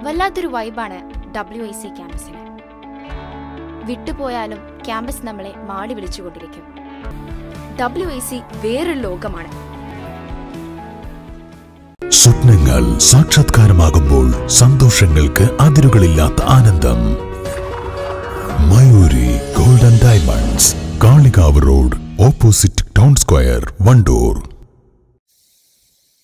വല്ലാത്തൊരു വൈബാണ് WIC ക്യാമ്പസിന്. വിട്ടുപോയാലും campus നമ്മളെ മാടി വിളിച്ചുകൊണ്ടിരിക്കും. WIC വേറൊരു ലോകമാണ്. സ്വപ്നങ്ങൾ സാക്ഷാത്കാരമാകുമ്പോൾ സന്തോഷങ്ങൾക്ക് അതിരുകളില്ലാത്ത ആനന്ദം. Mayuri golden diamonds, Kalikavu road, opposite town square, Wandoor.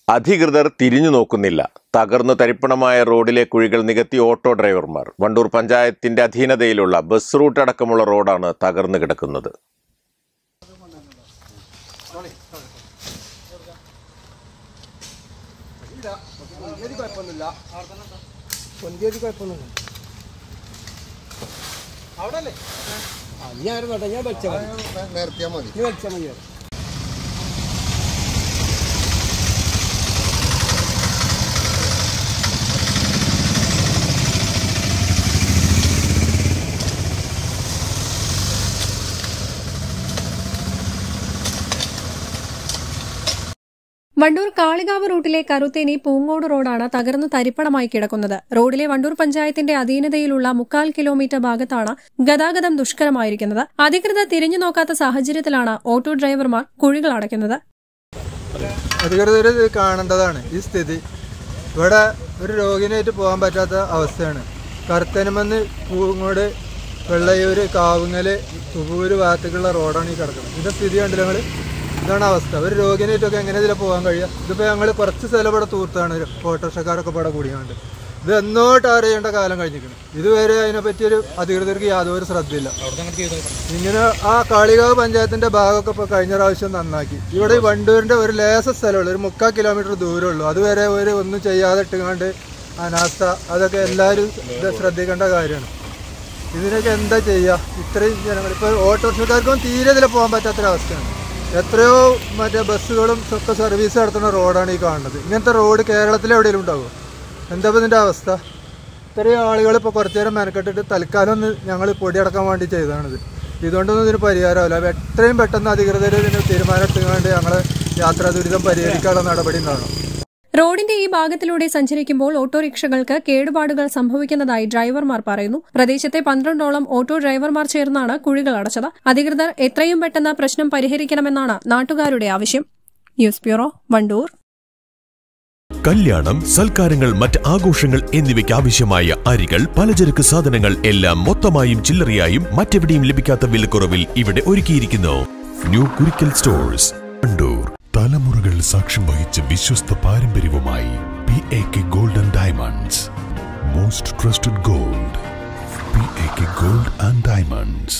അധികൃതർ തിരിഞ്ഞു നോക്കുന്നില്ല. തകർന്നു തരിപ്പണമായ റോഡിലെ കുഴികൾ നികത്തി ഓട്ടോ ഡ്രൈവർമാർ. വണ്ടൂർ പഞ്ചായത്തിന്റെ അധീനതയിലുള്ള ബസ് റൂട്ട് അടക്കമുള്ള റോഡാണ് തകർന്നു കിടക്കുന്നത്. വണ്ടൂർ കാളികാവ് റൂട്ടിലെ കറുത്തേനി പൂങ്ങോട് റോഡാണ് തകർന്നു തരിപ്പണമായി കിടക്കുന്നത്. റോഡിലെ വണ്ടൂർ പഞ്ചായത്തിന്റെ അധീനതയിലുള്ള 3/4 കിലോമീറ്റർ ഭാഗത്താണ് ഗതാഗതം ദുഷ്കരമായിരിക്കുന്നത്. അധികൃതർ തിരിഞ്ഞു നോക്കാത്ത സാഹചര്യത്തിലാണ് ഓട്ടോ ഡ്രൈവർമാർ കുഴികൾ അടയ്ക്കുന്നത്. അധികൃതർ കാണേണ്ടതാണ് ഈ സ്ഥിതി. ഇവിടെ ഒരു രോഗിനായിട്ട് പോകാൻ പറ്റാത്ത അവസ്ഥയാണ്. കറുത്തേനുമെന്ന് പൂങ്ങോട്, വെള്ളയൂര്, കാവുങ്ങല്, തുവൂര് ഭാഗത്തേക്കുള്ള റോഡാണ് ഈ കിടക്കുന്നത്. ഇതിന്റെ സ്ഥിതി കണ്ടില്ല ഞങ്ങൾ. ഇതാണ് അവസ്ഥ. ഒരു രോഗിനായിട്ടൊക്കെ എങ്ങനെ ഇതിൽ പോകാൻ കഴിയുക? ഇതിപ്പോൾ ഞങ്ങൾ കുറച്ച് സ്ഥലം ഇവിടെ തൂർത്താണ്, ഓട്ടോറിക്ഷക്കാരൊക്കെ ഇവിടെ കൂടിയാണ്ട്. ഇത് എന്നോ ടാർ ചെയ്യേണ്ട കാലം കഴിഞ്ഞിരിക്കണം. ഇതുവരെ അതിനെപ്പറ്റിയൊരു അധികൃതർക്ക് യാതൊരു ശ്രദ്ധയില്ല. ഇങ്ങനെ ആ കാളികാവ് പഞ്ചായത്തിന്റെ ഭാഗമൊക്കെ ഇപ്പോൾ കഴിഞ്ഞ പ്രാവശ്യം നന്നാക്കി. ഇവിടെ ഈ വണ്ടൂരിന്റെ ഒരു ലേസ സ്ഥലമുള്ളൂ, ഒരു 3/4 കിലോമീറ്റർ ദൂരമുള്ളൂ. അതുവരെ ഒന്നും ചെയ്യാതെ ഇട്ടുകൊണ്ട് അനാസ്ഥ, അതൊക്കെ എല്ലാവരും ശ്രദ്ധിക്കേണ്ട കാര്യമാണ്. ഇതിനൊക്കെ എന്താ ചെയ്യുക? ഇത്രയും ജനങ്ങൾ ഇപ്പോൾ ഓട്ടോറിക്ഷക്കാർക്കും തീരെ ഇതിൽ പോകാൻ പറ്റാത്തൊരവസ്ഥയാണ്. എത്രയോ മറ്റേ ബസ്സുകളും ഒക്കെ സർവീസ് നടത്തുന്ന റോഡാണ് ഈ കാണുന്നത്. ഇങ്ങനത്തെ റോഡ് കേരളത്തിൽ എവിടെയെങ്കിലും ഉണ്ടാകുമോ? എന്താ ഇതിൻ്റെ അവസ്ഥ? ഇത്രയും ആളുകൾ ഇപ്പോൾ കുറച്ചു നേരം മെനക്കെട്ടിട്ട് തൽക്കാലം ഒന്ന് ഞങ്ങൾ പൊടിയടക്കാൻ വേണ്ടി ചെയ്തതാണിത്. ഇതുകൊണ്ടൊന്നും ഇതിന് പരിഹാരമല്ല. എത്രയും പെട്ടെന്ന് അധികൃതർ ഇതിന് തീരുമാനമെടുത്തുകൊണ്ട് ഞങ്ങളെ യാത്രാ ദുരിതം പരിഹരിക്കാനുള്ള നടപടി ഉണ്ടാകണം. റോഡിന്റെ ഈ ഭാഗത്തിലൂടെ സഞ്ചരിക്കുമ്പോൾ ഓട്ടോറിക്ഷകൾക്ക് കേടുപാടുകൾ സംഭവിക്കുന്നതായി ഡ്രൈവർമാർ പറയുന്നു. പ്രദേശത്തെ 12ഓളം ഓട്ടോ ഡ്രൈവർമാർ ചേർന്നാണ് കുഴികൾ അടച്ചത്. അധികൃതർ എത്രയും പെട്ടെന്ന് പ്രശ്നം പരിഹരിക്കണമെന്നാണ് നാട്ടുകാരുടെ ആവശ്യം. News bureau, Wandoor. കല്യാണം, സൽക്കാരങ്ങൾ, മറ്റ് ആഘോഷങ്ങൾ എന്നിവയ്ക്ക് ആവശ്യമായ അരികൾ, പലചരക്ക് സാധനങ്ങൾ എല്ലാം മൊത്തമായും ചില്ലറയായും മറ്റെവിടെയും ലഭിക്കാത്ത വിലക്കുറവിൽ ഇവിടെ ഒരുക്കിയിരിക്കുന്നു. New Kurikkal stores, Wandoor. തലമുറകൾ സാക്ഷ്യം വഹിച്ച വിശ്വസ്ത പാരമ്പര്യവുമായി PAK golden diamonds. Most trusted gold, PAK gold and diamonds.